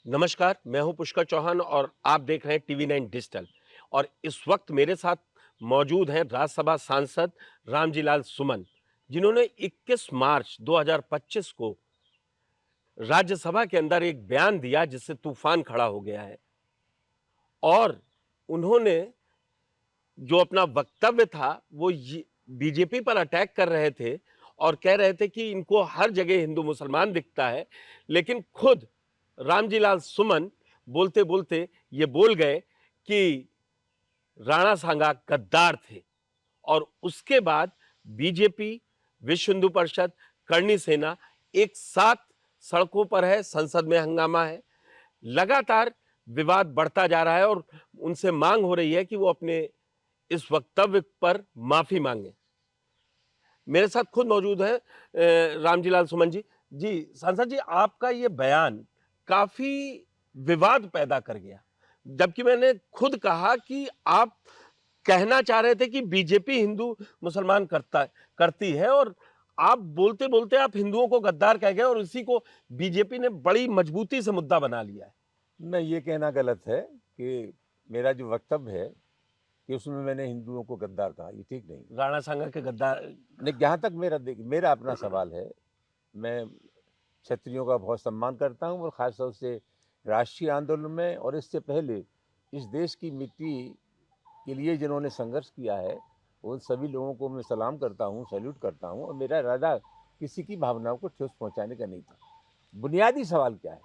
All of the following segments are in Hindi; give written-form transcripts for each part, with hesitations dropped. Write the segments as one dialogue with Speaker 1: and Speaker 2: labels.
Speaker 1: नमस्कार, मैं हूं पुष्कर चौहान और आप देख रहे हैं टीवी 9 डिजिटल। और इस वक्त मेरे साथ मौजूद हैं राज्यसभा सांसद रामजीलाल सुमन, जिन्होंने 21 मार्च 2025 को राज्यसभा के अंदर एक बयान दिया जिससे तूफान खड़ा हो गया है। और उन्होंने जो अपना वक्तव्य था वो बीजेपी पर अटैक कर रहे थे और कह रहे थे कि इनको हर जगह हिंदू मुसलमान दिखता है, लेकिन खुद रामजीलाल सुमन बोलते बोलते ये बोल गए कि राणा सांगा गद्दार थे। और उसके बाद बीजेपी, विश्व हिंदू परिषद, करणी सेना एक साथ सड़कों पर है, संसद में हंगामा है, लगातार विवाद बढ़ता जा रहा है और उनसे मांग हो रही है कि वो अपने इस वक्तव्य पर माफी मांगे। मेरे साथ खुद मौजूद है रामजीलाल सुमन जी। जी सांसद जी, आपका ये बयान काफी विवाद पैदा कर गया, जबकि मैंने खुद कहा कि आप कहना चाह रहे थे कि बीजेपी हिंदू मुसलमान करती है, और आप बोलते बोलते आप हिंदुओं को गद्दार कह गए और इसी को बीजेपी ने बड़ी मजबूती से मुद्दा बना लिया है।
Speaker 2: नहीं, ये कहना गलत है कि मेरा जो वक्तव्य है कि उसमें मैंने हिंदुओं को गद्दार कहा, ये ठीक नहीं।
Speaker 1: राणा सांगा के गद्दार।
Speaker 2: नहीं, जहाँ तक मेरा अपना सवाल है, मैं क्षत्रियों का बहुत सम्मान करता हूँ और ख़ास तौर से राष्ट्रीय आंदोलन में और इससे पहले इस देश की मिट्टी के लिए जिन्होंने संघर्ष किया है, उन सभी लोगों को मैं सलाम करता हूँ, सैल्यूट करता हूँ और मेरा इरादा किसी की भावनाओं को ठेस पहुँचाने का नहीं था। बुनियादी सवाल क्या है?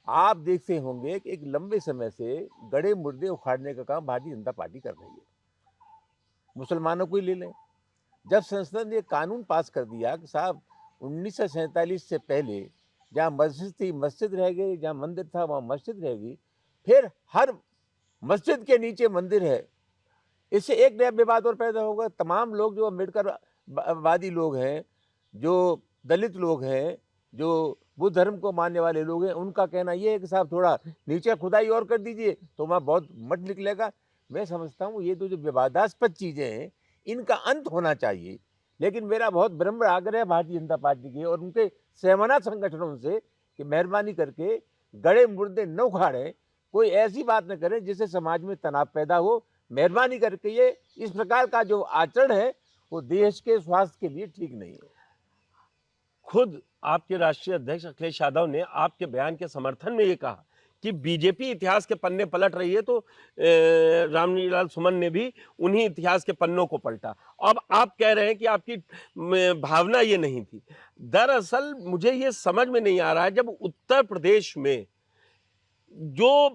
Speaker 2: आप देखते होंगे कि एक लंबे समय से गड़े मुर्दे उखाड़ने का काम भारतीय जनता पार्टी कर रही है। मुसलमानों को ही ले लें, जब संसद ने कानून पास कर दिया कि साहब 1947 से पहले जहाँ मस्जिद थी मस्जिद रह गई, जहाँ मंदिर था वहाँ मस्जिद रहेगी, फिर हर मस्जिद के नीचे मंदिर है। इससे एक नया विवाद और पैदा होगा। तमाम लोग जो अम्बेडकर वादी लोग हैं, जो दलित लोग हैं, जो बुद्ध धर्म को मानने वाले लोग हैं, उनका कहना ये है कि साहब थोड़ा नीचे खुदाई और कर दीजिए तो वहाँ बहुत मठ निकलेगा। मैं समझता हूँ ये तो जो विवादास्पद चीज़ें हैं, इनका अंत होना चाहिए। लेकिन मेरा बहुत विनम्र आग्रह है भारतीय जनता पार्टी के और उनके सहमना संगठनों से कि मेहरबानी करके गड़े मुर्दे न उखाड़ें, कोई ऐसी बात न करें जिससे समाज में तनाव पैदा हो। मेहरबानी करके ये इस प्रकार का जो आचरण है वो देश के स्वास्थ्य के लिए ठीक नहीं है।
Speaker 1: खुद आपके राष्ट्रीय अध्यक्ष अखिलेश यादव ने आपके बयान के समर्थन में ये कहा कि बीजेपी इतिहास के पन्ने पलट रही है, तो रामजीलाल सुमन ने भी उन्हीं इतिहास के पन्नों को पलटा। अब आप कह रहे हैं कि आपकी भावना ये नहीं थी। दरअसल मुझे ये समझ में नहीं आ रहा है, जब उत्तर प्रदेश में जो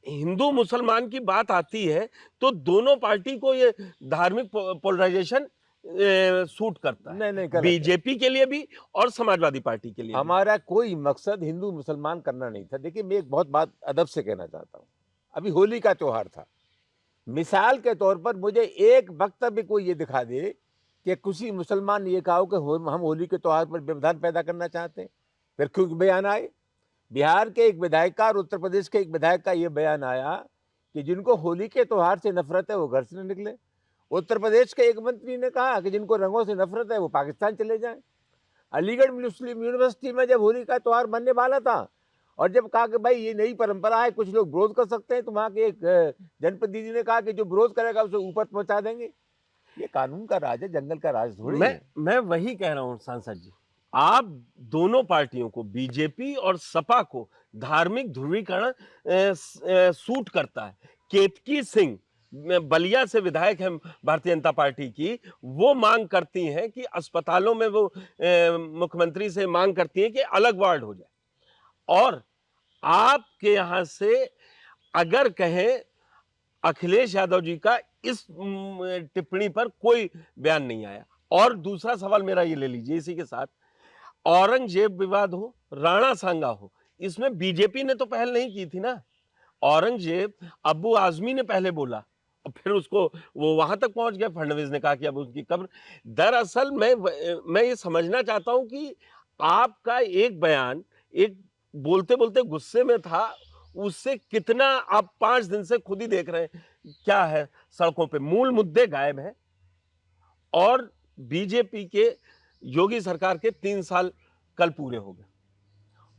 Speaker 1: हिंदू मुसलमान की बात आती है तो दोनों पार्टी को ये धार्मिक पोलराइजेशन सूट करता है,
Speaker 2: नहीं, नहीं, गलत है।
Speaker 1: बीजेपी के लिए भी और समाजवादी पार्टी के लिए भी।
Speaker 2: हमारा कोई मकसद हिंदू मुसलमान करना नहीं था। देखिए, मैं एक बहुत बात अदब से कहना चाहता हूँ। अभी होली का त्योहार था। मिसाल के तौर पर मुझे एक वक्तव्य कोई ये दिखा दे कि किसी मुसलमान ने ये कहा हो कि हम होली के त्योहार पर व्यवधान पैदा करना चाहते हैं। फिर क्यों बयान आए? बिहार के एक विधायक का और उत्तर प्रदेश के एक विधायक का ये बयान आया कि जिनको होली के त्योहार से नफरत है वो घर से न निकले। उत्तर प्रदेश के एक मंत्री ने कहा कि जिनको रंगों से नफरत है वो पाकिस्तान चले जाएं। अलीगढ़ मुस्लिम यूनिवर्सिटी में जब होली का त्योहार बनने वाला था और जब कहा कि भाई ये नई परंपरा है, कुछ लोग विरोध कर सकते हैं, तो वहाँ के एक जनप्रतिनिधि ने कहा कि जो विरोध करेगा उसे ऊपर पहुंचा देंगे। ये कानून का राज है, जंगल का राज थोड़ी
Speaker 1: मैं
Speaker 2: है।
Speaker 1: मैं वही कह रहा हूं सांसद जी, आप दोनों पार्टियों को, बीजेपी और सपा को, धार्मिक ध्रुवीकरण सूट करता है। केतकी सिंह बलिया से विधायक है भारतीय जनता पार्टी की, वो मांग करती हैं कि अस्पतालों में वो मुख्यमंत्री से मांग करती हैं कि अलग वार्ड हो जाए। और आपके यहां से अगर कहें, अखिलेश यादव जी का इस टिप्पणी पर कोई बयान नहीं आया। और दूसरा सवाल मेरा ये ले लीजिए इसी के साथ, औरंगजेब विवाद हो, राणा सांगा हो, इसमें बीजेपी ने तो पहल नहीं की थी ना। औरंगजेब अब्बू आजमी ने पहले बोला और फिर उसको वो वहां तक पहुंच गया, फडणवीस ने कहा कि अब उसकी कब्र। दरअसल मैं ये समझना चाहता हूं कि आपका एक बयान, एक बोलते बोलते गुस्से में था, उससे कितना आप 5 दिन से खुद ही देख रहे हैं क्या है, सड़कों पे मूल मुद्दे गायब हैं। और बीजेपी के योगी सरकार के 3 साल कल पूरे हो गए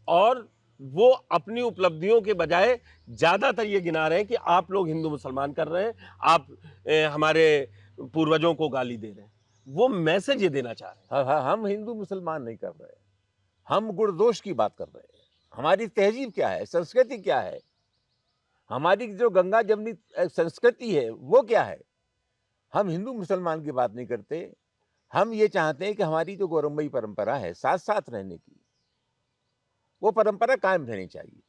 Speaker 1: और वो अपनी उपलब्धियों के बजाय ज्यादातर ये गिना रहे हैं कि आप लोग हिंदू मुसलमान कर रहे हैं, आप हमारे पूर्वजों को गाली दे रहे हैं। वो मैसेज ये देना चाह रहे हैं।
Speaker 2: हम हिंदू मुसलमान नहीं कर रहे, हम गुण-दोष की बात कर रहे हैं। हमारी तहज़ीब क्या है, संस्कृति क्या है, हमारी जो गंगा-जमुनी संस्कृति है, वो क्या है? हम हिंदू मुसलमान की बात नहीं करते। हम ये चाहते हैं कि हमारी जो गौरवमयी परंपरा है, साथ-साथ रहने की, वो परंपरा कायम रहनी चाहिए।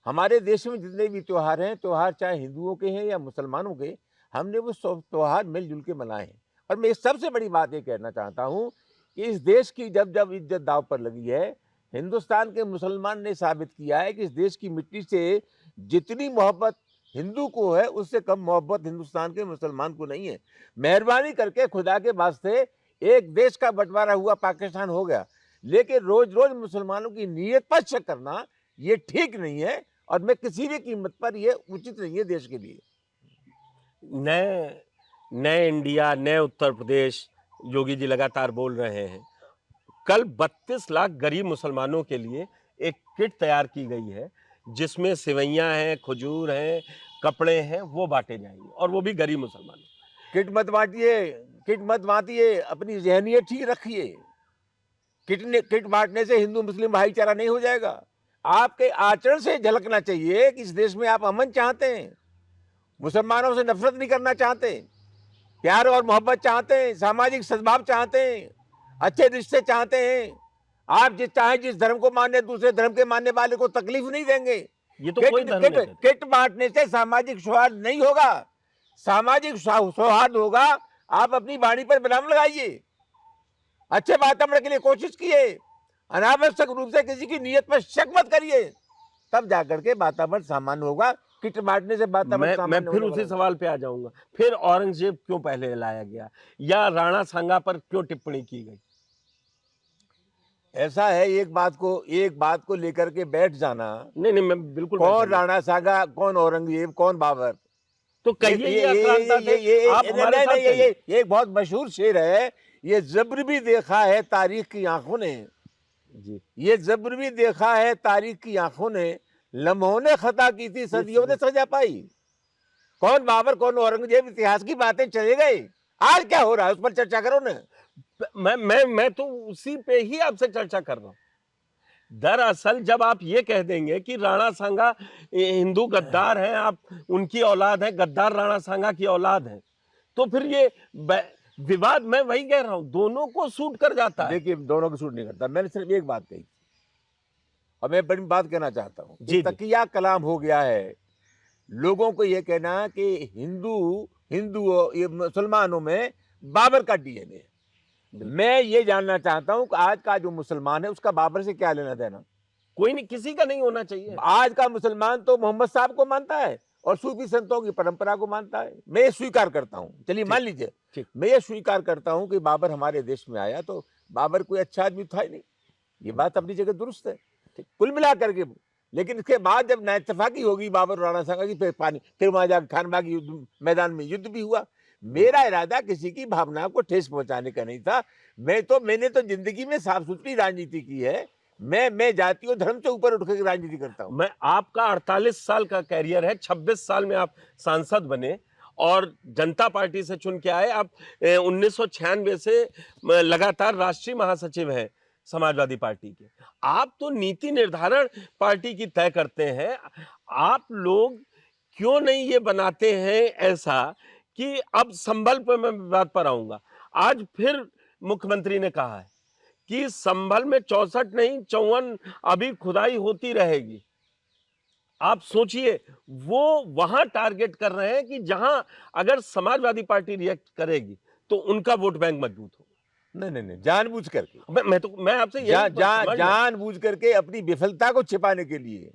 Speaker 2: हमारे देश में जितने भी त्योहार हैं, त्योहार चाहे हिंदुओं के हैं या मुसलमानों के, हमने वो सब त्योहार मिल-जुल के मनाए हैं। और मैं सबसे बड़ी बात ये कहना चाहता हूँ कि इस देश की जब इज़्ज़त दाँव पर लगी है, हिंदुस्तान के मुसलमान ने साबित किया है कि इस देश की मिट्टी से जितनी मोहब्बत हिंदू को है, उससे कम मोहब्बत हिंदुस्तान के मुसलमान को नहीं है। मेहरबानी करके खुदा के वास्ते एक देश का बँटवारा हुआ पाकिस्तान हो गया, लेकिन रोज़-रोज़ मुसलमानों की नीयत पर शक करना, ये ठीक नहीं है और मैं किसी भी कीमत पर ये उचित नहीं है देश के लिए।
Speaker 1: नए नए इंडिया, नए उत्तर प्रदेश योगी जी लगातार बोल रहे हैं। कल 32 लाख गरीब मुसलमानों के लिए एक किट तैयार की गई है, जिसमें सेवइयाँ हैं, खजूर हैं, कपड़े हैं, वो बाँटे जाएंगे और वो भी गरीब मुसलमानों।
Speaker 2: किट मत बाँटिए, अपनी ज़हनियत ठीक रखिए। किट बाँटने से हिंदू मुस्लिम भाईचारा नहीं हो जाएगा। आपके आचरण से झलकना चाहिए कि इस देश में आप अमन चाहते हैं, मुसलमानों से नफ़रत नहीं करना चाहते, प्यार और मोहब्बत चाहते हैं, सामाजिक सद्भाव चाहते हैं, अच्छे रिश्ते चाहते हैं। आप जिस धर्म को माने, दूसरे धर्म के मानने वाले को तकलीफ नहीं देंगे।
Speaker 1: ये तो कोई धर्म नहीं देता।
Speaker 2: किट बाँटने से सामाजिक सौहार्द नहीं होगा। सामाजिक सौहार्द होगा, आप अपनी वाणी पर विराम लगाइए। अच्छे वातावरण के लिए कोशिश किए, अनावश्यक रूप से किसी की नीयत पर शक मत करिए, तब जाकर के वातावरण सामान्य होगा। किट बांटने से वातावरण
Speaker 1: मैं फिर उसी सवाल पे आ जाऊंगा। फिर औरंगजेब क्यों पहले लाया गया या राणा सांगा पर क्यों टिप्पणी की गई?
Speaker 2: ऐसा है, एक बात को लेकर के बैठ जाना।
Speaker 1: नहीं, मैं बिल्कुल
Speaker 2: कौन राणा सांगा, कौन औरंगजेब, कौन बाबर,
Speaker 1: तो कहिए ये आक्रांता थे, आप हमारे साथ कहिए।
Speaker 2: ये एक बहुत मशहूर शेर है, ये जब्र भी देखा है तारीख की आंखों ने
Speaker 1: जी।
Speaker 2: ये जब्र भी देखा है तारीख की आंखों ने, लम्हों ने खता की थी, सदियों ने सजा पाई। कौन बाबर, कौन औरंगजेब, इतिहास की बातें चले गए। आज क्या हो रहा है उस पर चर्चा करो ना।
Speaker 1: मैं तो उसी पे ही आपसे चर्चा कर रहा हूं। दरअसल जब आप ये कह देंगे कि राणा सांगा हिंदू गद्दार हैं, आप उनकी औलाद हैं, गद्दार राणा सांगा की औलाद हैं, तो फिर ये विवाद, मैं वही कह रहा हूं, दोनों को सूट कर जाता है।
Speaker 2: देखिए, दोनों को सूट नहीं करता। मैंने सिर्फ एक बात कही और मैं बड़ी बात कहना चाहता हूँ। तकिया कलाम हो गया है लोगों को ये कहना कि ये मुसलमानों में बाबर का डीएनए है। मैं ये जानना चाहता हूं कि आज का जो मुसलमान है उसका बाबर से क्या लेना देना।
Speaker 1: कोई नहीं, किसी का नहीं होना चाहिए।
Speaker 2: आज का मुसलमान तो मोहम्मद साहब को मानता है और सूफी संतों की परंपरा को मानता है। मैं ये स्वीकार करता हूं, चलिए मान लीजिए, मैं ये स्वीकार करता हूं कि बाबर हमारे देश में आया तो बाबर कोई अच्छा आदमी था ही नहीं, ये बात अपनी जगह दुरुस्त है कुल मिला करके। लेकिन इसके बाद जब नाइतफाकी होगी बाबर राणा सांगा की, फिर वहां जाकर खानबाग युद्ध मैदान में युद्ध भी हुआ। मेरा इरादा किसी की भावना को ठेस पहुंचाने का नहीं था। मैंने तो जिंदगी में साफ सुथरी राजनीति की है। मैं जाति और धर्म से ऊपर उठ कर राजनीति करता हूं।
Speaker 1: मैं आपका 48 साल का कैरियर है, 26 साल में आप सांसद बने और जनता पार्टी से चुन के आए। आप 1996 से लगातार राष्ट्रीय महासचिव हैं समाजवादी पार्टी के। आप तो नीति निर्धारण पार्टी की तय करते हैं। आप लोग क्यों नहीं ये बनाते हैं ऐसा कि अब संभल पर मैं बात पर आऊंगा। आज फिर मुख्यमंत्री ने कहा है कि संभल में 64 नहीं 54 अभी खुदाई होती रहेगी। आप सोचिए, वो वहां टारगेट कर रहे हैं कि जहां अगर समाजवादी पार्टी रिएक्ट करेगी तो उनका वोट बैंक मजबूत होगा।
Speaker 2: नहीं, जानबूझ करके।
Speaker 1: मैं आपसे
Speaker 2: जानबूझ करके अपनी विफलता को छिपाने के लिए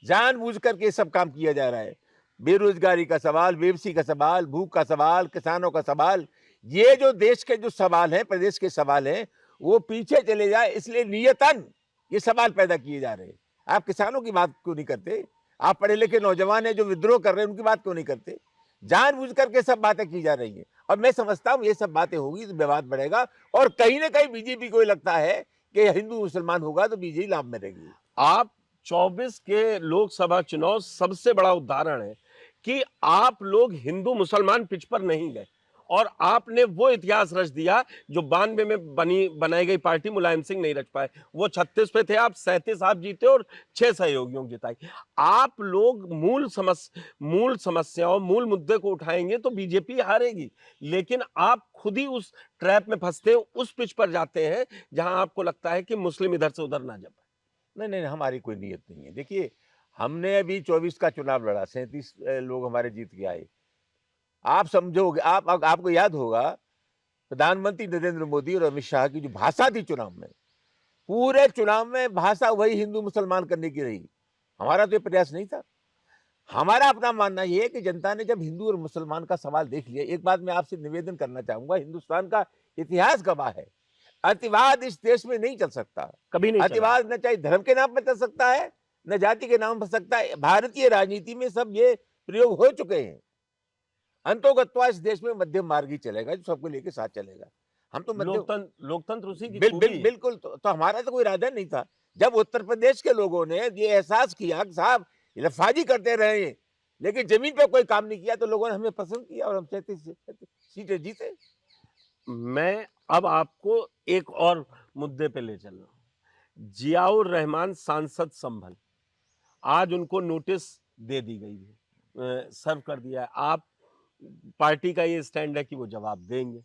Speaker 2: जानबूझ करके सब काम किया जा रहा है। बेरोजगारी का सवाल, बेबसी का सवाल, भूख का सवाल, किसानों का सवाल, ये जो देश के जो सवाल हैं, प्रदेश के सवाल हैं, वो पीछे चले जाए इसलिए नियतन ये सवाल पैदा किए जा रहे हैं। आप किसानों की बात क्यों नहीं करते? आप पढ़े लिखे नौजवान हैं जो विद्रोह कर रहे हैं, उनकी बात क्यों नहीं करते? जानबूझ करके सब बातें की जा रही हैं और मैं समझता हूं ये सब बातें होगी तो विवाद बढ़ेगा और कहीं ना कहीं बीजेपी को लगता है कि हिंदू मुसलमान होगा तो बीजेपी लाभ में रहेगी।
Speaker 1: आप 24 के लोकसभा चुनाव सबसे बड़ा उदाहरण है कि आप लोग हिंदू मुसलमान पिच पर नहीं गए और आपने वो इतिहास रच दिया जो 92 में बनाई गई पार्टी मुलायम सिंह नहीं रच पाए। वो 36 पे थे, आप 37 आप जीते और 6 सहयोगियों को जिताई। आप लोग मूल समस्याओं, मूल मुद्दे को उठाएंगे तो बीजेपी हारेगी, लेकिन आप खुद ही उस ट्रैप में फंसते हैं, उस पिच पर जाते हैं जहां आपको लगता है कि मुस्लिम इधर से उधर ना जा पाए।
Speaker 2: नहीं, नहीं, हमारी कोई नीयत नहीं है। देखिए, हमने अभी 24 का चुनाव लड़ा, 37 लोग हमारे जीत के आए। आप समझोगे, आपको याद होगा, प्रधानमंत्री नरेंद्र मोदी और अमित शाह की जो भाषा थी चुनाव में, पूरे चुनाव में भाषा वही हिंदू-मुसलमान करने की रही। हमारा तो ये प्रयास नहीं था। हमारा अपना मानना ये है कि जनता ने जब हिंदू और मुसलमान का सवाल देख लिया, एक बात मैं आपसे निवेदन करना चाहूँगा, हिंदुस्तान का इतिहास गवाह है, अतिवाद इस देश में नहीं चल सकता।
Speaker 1: कभी नहीं चला।
Speaker 2: अतिवाद न चाहे धर्म के नाम पर चल सकता है, न जाति के नाम पर सकता है। भारतीय राजनीति में सब ये प्रयोग हो चुके हैं। अंतोगत्वा इस देश में मध्यम मार्ग ही चलेगा, जो सबको लेके साथ चलेगा। हम तो मध्यम
Speaker 1: लोकतंत्र उसी की
Speaker 2: बिल,
Speaker 1: खूबी
Speaker 2: बिल,
Speaker 1: है।
Speaker 2: बिल्कुल तो हमारा तो कोई इरादा नहीं था। जब उत्तर प्रदेश के लोगों ने ये एहसास किया कि साहब लफाजी करते रहे, लेकिन जमीन पे कोई काम नहीं किया, तो लोगों ने हमें पसंद किया और हम 37 सीटें जीते।
Speaker 1: मैं अब आपको एक और मुद्दे पे ले चल रहा हूं। जियाउर रहमान सांसद संभल, आज उनको नोटिस दे दी गई है, सर्व कर दिया है। आप पार्टी का ये स्टैंड है कि वो जवाब देंगे,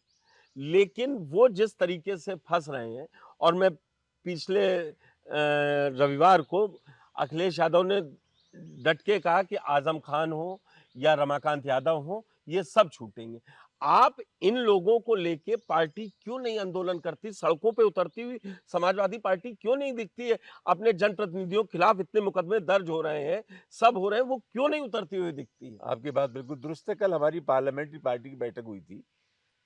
Speaker 1: लेकिन वो जिस तरीके से फंस रहे हैं, और मैं पिछले रविवार को अखिलेश यादव ने डट के कहा कि आजम खान हो या रमाकांत यादव हो, ये सब छूटेंगे। आप इन लोगों को लेके पार्टी क्यों नहीं आंदोलन करती, सड़कों पे उतरती हुई समाजवादी पार्टी क्यों नहीं दिखती है? अपने जनप्रतिनिधियों के खिलाफ इतने मुकदमे दर्ज हो रहे हैं, सब हो रहे हैं, वो क्यों नहीं उतरती हुई दिखती है?
Speaker 2: आपकी बात बिल्कुल दुरुस्त है। कल हमारी पार्लियामेंट्री पार्टी की बैठक हुई थी,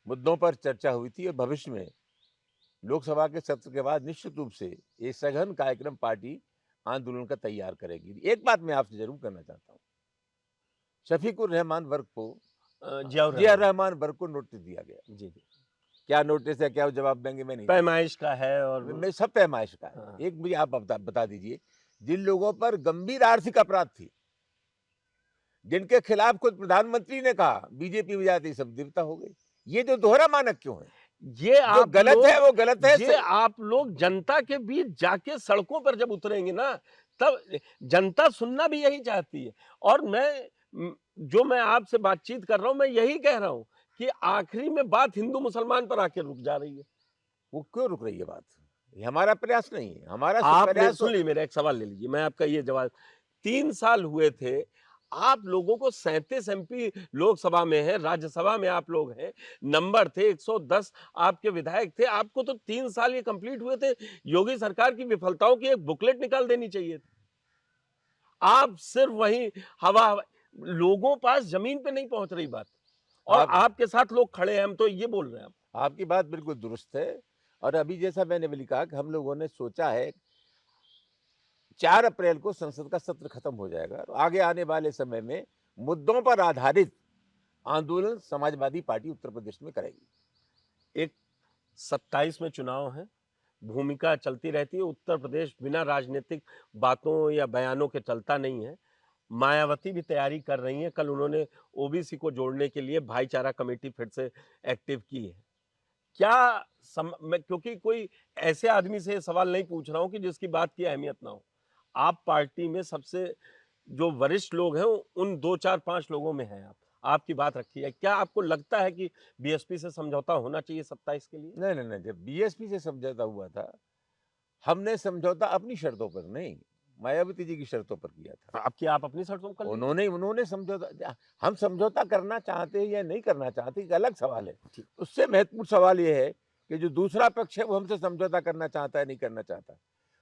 Speaker 2: मुद्दों पर चर्चा हुई थी और भविष्य में लोकसभा के सत्र के बाद निश्चित रूप से एक सघन कार्यक्रम पार्टी आंदोलन का तैयार करेगी। एक बात मैं आपसे जरूर करना चाहता हूँ, शफीकुर रहमान वर्ग को
Speaker 1: जियाउर
Speaker 2: जिया
Speaker 1: रहमान।
Speaker 2: रहमान वर्ग को नोटिस दिया गया।
Speaker 1: जी, जी।
Speaker 2: क्या नोटिस है, क्या वो जवाब देंगे, मैं नहीं जानता।
Speaker 1: पैमाइश का है और
Speaker 2: मैं सब पैमाइश का है।
Speaker 1: हाँ।
Speaker 2: एक मुझे आप बता दीजिए, जिन लोगों पर गंभीर आर्थिक अपराध थी, जिनके खिलाफ खुद प्रधानमंत्री ने कहा बीजेपी में जाते ही सब देवता हो गए, ये जो दोहरा मानक क्यों है?
Speaker 1: ये
Speaker 2: जो
Speaker 1: आप
Speaker 2: गलत
Speaker 1: लोग
Speaker 2: है वो गलत है।
Speaker 1: ये आप लोग जनता के बीच जाके सड़कों पर जब उतरेंगे ना, तब जनता सुनना भी यही चाहती है। और जो मैं आपसे बातचीत कर रहा हूं, मैं यही कह रहा हूं कि आखिरी में बात हिंदू मुसलमान पर आके रुक जा रही है।
Speaker 2: वो क्यों रुक रही है बात? ये हमारा प्रयास नहीं है, हमारा
Speaker 1: आपने
Speaker 2: प्रयास
Speaker 1: सुन ली, मेरा एक सवाल ले लीजिए, मैं आपका ये जवाब। 3 साल हुए थे, आप लोगों को 37 एमपी लोकसभा में है, राज्यसभा में आप लोग हैं, नंबर थे 110, आपके विधायक थे, आपको तो 3 साल ये कंप्लीट हुए थे, योगी सरकार की विफलताओं की एक बुकलेट निकाल देनी चाहिए थी। आप सिर्फ वही हवा, लोगों पास जमीन पे नहीं पहुंच रही बात, और
Speaker 2: आप
Speaker 1: आपके साथ लोग खड़े हैं, हम तो ये बोल रहे हैं।
Speaker 2: आपकी बात बिल्कुल दुरुस्त है। और अभी जैसा मैंने भी कहा कि हम लोगों ने सोचा है 4 अप्रैल को संसद का सत्र खत्म हो जाएगा, तो आगे आने वाले समय में मुद्दों पर आधारित आंदोलन समाजवादी पार्टी उत्तर प्रदेश में करेगी।
Speaker 1: एक 27 में चुनाव है, भूमिका चलती रहती है। उत्तर प्रदेश बिना राजनीतिक बातों या बयानों के चलता नहीं है। मायावती भी तैयारी कर रही हैं। कल उन्होंने ओबीसी को जोड़ने के लिए भाईचारा कमेटी फिर से एक्टिव की है। क्या मैं क्योंकि कोई ऐसे आदमी से ये सवाल नहीं पूछ रहा हूं कि जिसकी बात की अहमियत ना हो। आप पार्टी में सबसे जो वरिष्ठ लोग हैं, उन 2, 4, 5 लोगों में हैं आप। आपकी बात रखी है। क्या आपको लगता है कि बीएसपी से समझौता होना चाहिए 27 के लिए?
Speaker 2: नहीं, नहीं, नहीं, जब बीएसपी से समझौता हुआ था, हमने समझौता अपनी शर्तों पर नहीं, मायावती जी की शर्तों पर किया था।
Speaker 1: अब क्या आप अपनी शर्तों पर कर लीजिए।
Speaker 2: उन्होंने समझौता, हम समझौता करना चाहते हैं या नहीं करना चाहते, एक अलग सवाल है।
Speaker 1: ठीक।
Speaker 2: उससे महत्वपूर्ण सवाल ये है कि जो दूसरा पक्ष है वो हमसे समझौता करना चाहता है, नहीं करना चाहता।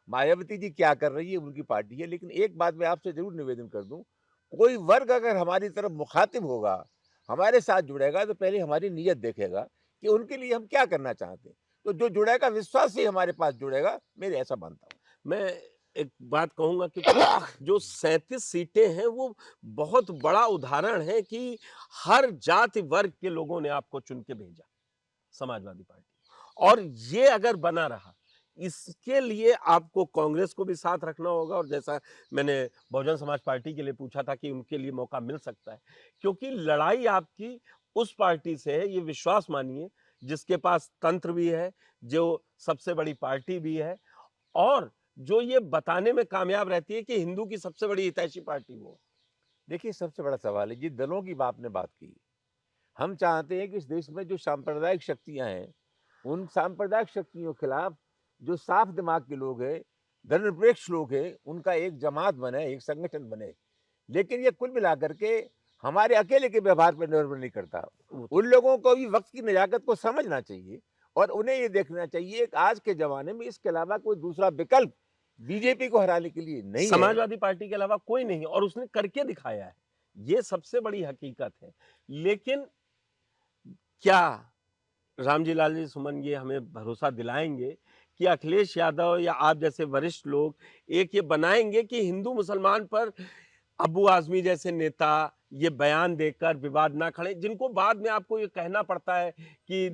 Speaker 2: मायावती जी क्या कर रही है, उनकी पार्टी है। लेकिन एक बात मैं आपसे जरूर निवेदन कर दूं, कोई वर्ग अगर हमारी तरफ मुखातिब होगा, हमारे साथ जुड़ेगा, तो पहले हमारी नीयत देखेगा कि उनके लिए हम क्या करना चाहते हैं। तो जो जुड़ेगा, विश्वास से हमारे पास जुड़ेगा, मेरे ऐसा मानता हूँ।
Speaker 1: मैं एक बात कहूंगा कि जो 37 सीटें हैं, वो बहुत बड़ा उदाहरण है कि हर जाति वर्ग के लोगों ने आपको चुन के भेजा, समाजवादी पार्टी। और ये अगर बना रहा, इसके लिए आपको कांग्रेस को भी साथ रखना होगा और जैसा मैंने बहुजन समाज पार्टी के लिए पूछा था कि उनके लिए मौका मिल सकता है, क्योंकि लड़ाई आपकी उस पार्टी से है, ये विश्वास मानिए, जिसके पास तंत्र भी है, जो सबसे बड़ी पार्टी भी है और जो ये बताने में कामयाब रहती है कि हिंदू की सबसे बड़ी हितैषी पार्टी वो है।
Speaker 2: देखिए, सबसे बड़ा सवाल है जिन दलों की आपने बात की, हम चाहते हैं कि इस देश में जो सांप्रदायिक शक्तियाँ हैं, उन सांप्रदायिक शक्तियों के खिलाफ जो साफ दिमाग के लोग हैं, धर्मनिरपेक्ष लोग हैं, उनका एक जमात बने, एक संगठन बने। लेकिन ये कुल मिलाकर के हमारे अकेले के व्यवहार पर निर्भर नहीं करता।
Speaker 1: वो तो
Speaker 2: उन लोगों को भी वक़्त की नज़ाकत को समझना चाहिए और उन्हें ये देखना चाहिए कि आज के ज़माने में इसके अलावा कोई दूसरा विकल्प बीजेपी को हराने के लिए नहीं है।
Speaker 1: समाजवादी पार्टी के अलावा कोई नहीं और उसने करके दिखाया है। ये सबसे बड़ी हकीकत है। लेकिन क्या रामजी लाल जी सुमन ये हमें भरोसा दिलाएँगे कि अखिलेश यादव या आप जैसे वरिष्ठ लोग एक ये बनाएँगे कि हिंदू मुसलमान पर अब्बू आज़मी जैसे नेता ये बयान देकर विवाद ना खड़े, जिनको बाद में आपको ये कहना पड़ता है कि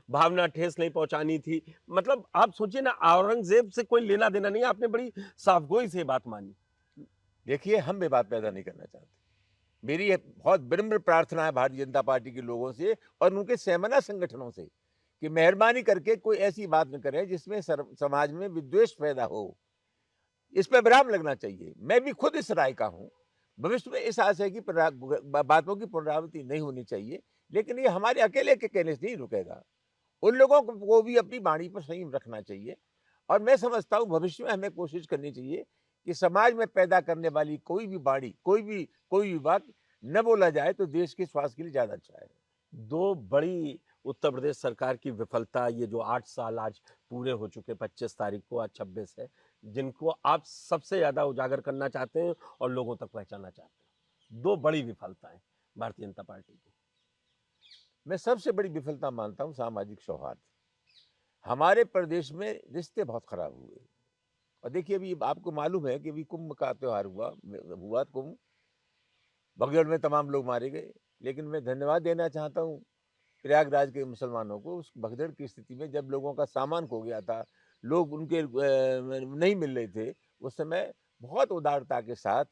Speaker 1: भावना ठेस नहीं पहुँचानी थी। मतलब आप सोचिए ना औरंगज़ेब से कोई लेना-देना नहीं है, आपने बड़ी साफ़गोई से ये बात मानी।
Speaker 2: देखिए, हम विवाद पैदा नहीं करना चाहते। मेरी ये बहुत विनम्र प्रार्थना है भारतीय जनता पार्टी के लोगों से और उनके सहमना संगठनों से कि मेहरबानी करके कोई ऐसी बात न करें जिसमें समाज में विद्वेष पैदा हो। इस पे विराम लगना चाहिए। मैं भी खुद इस राय का हूँ। भविष्य में इस आशय की बातों की पुनरावृत्ति नहीं होनी चाहिए, लेकिन ये हमारे अकेले के कहने से नहीं रुकेगा। उन लोगों को भी अपनी वाणी पर संयम रखना चाहिए और मैं समझता हूँ भविष्य में हमें कोशिश करनी चाहिए कि समाज में पैदा करने वाली कोई भी वाणी, कोई भी बात न बोला जाए तो देश के स्वास्थ्य के लिए ज़्यादा अच्छा है।
Speaker 1: दो बड़ी उत्तर प्रदेश सरकार की विफलता ये जो 8 साल आज पूरे हो चुके 25 तारीख को आज 26 है, जिनको आप सबसे ज़्यादा उजागर करना चाहते हैं और लोगों तक पहुँचाना चाहते हैं। 2 बड़ी विफलताएँ भारतीय जनता पार्टी की।
Speaker 2: मैं सबसे बड़ी विफलता मानता हूँ सामाजिक सौहार्द। हमारे प्रदेश में रिश्ते बहुत खराब हुए और देखिए अभी आपको मालूम है कि अभी कुंभ का त्योहार हुआ कुंभ, भगदड़ में तमाम लोग मारे गए। लेकिन मैं धन्यवाद देना चाहता हूँ प्रयागराज के मुसलमानों को उस भगदड़ की स्थिति में जब लोगों का सामान खो गया था, लोग उनके नहीं मिल रहे थे, उस समय बहुत उदारता के साथ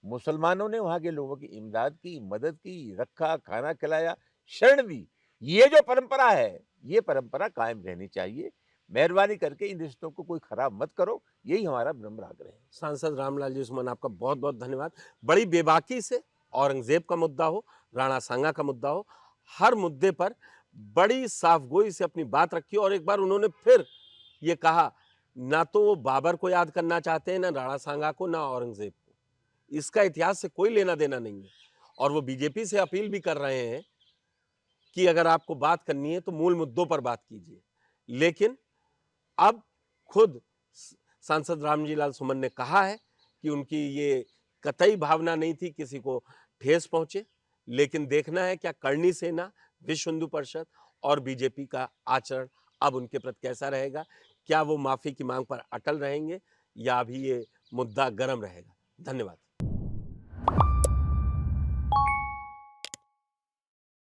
Speaker 2: मुसलमानों ने वहाँ के लोगों की इमदाद की, मदद की, रखा, खाना खिलाया, शरण दी। ये जो परंपरा है, ये परंपरा कायम रहनी चाहिए। मेहरबानी करके इन रिश्तों को कोई खराब मत करो, यही हमारा विनम्र आग्रह है।
Speaker 1: सांसद रामलाल जी सुमन आपका बहुत-बहुत धन्यवाद। बड़ी बेबाकी से औरंगज़ेब का मुद्दा हो, राणा सांगा का मुद्दा हो, हर मुद्दे पर बड़ी साफ़गोई से अपनी बात रखी और एक बार उन्होंने फिर ये कहा, ना तो वो बाबर को याद करना चाहते हैं, ना राणा सांगा को, ना औरंगज़ेब को। इसका इतिहास से कोई लेना-देना नहीं है और वो बीजेपी से अपील भी कर रहे हैं कि अगर आपको बात करनी है तो मूल मुद्दों पर बात कीजिए। लेकिन अब खुद सांसद रामजी लाल सुमन ने कहा है कि उनकी ये कतई भावना नहीं थी किसी को ठेस पहुंचे, लेकिन देखना है क्या करणी सेना, विश्व हिंदू परिषद और बीजेपी का आचरण अब उनके प्रति कैसा रहेगा। क्या वो माफी की मांग पर अटल रहेंगे या अभी ये मुद्दा गर्म रहेगा। धन्यवाद।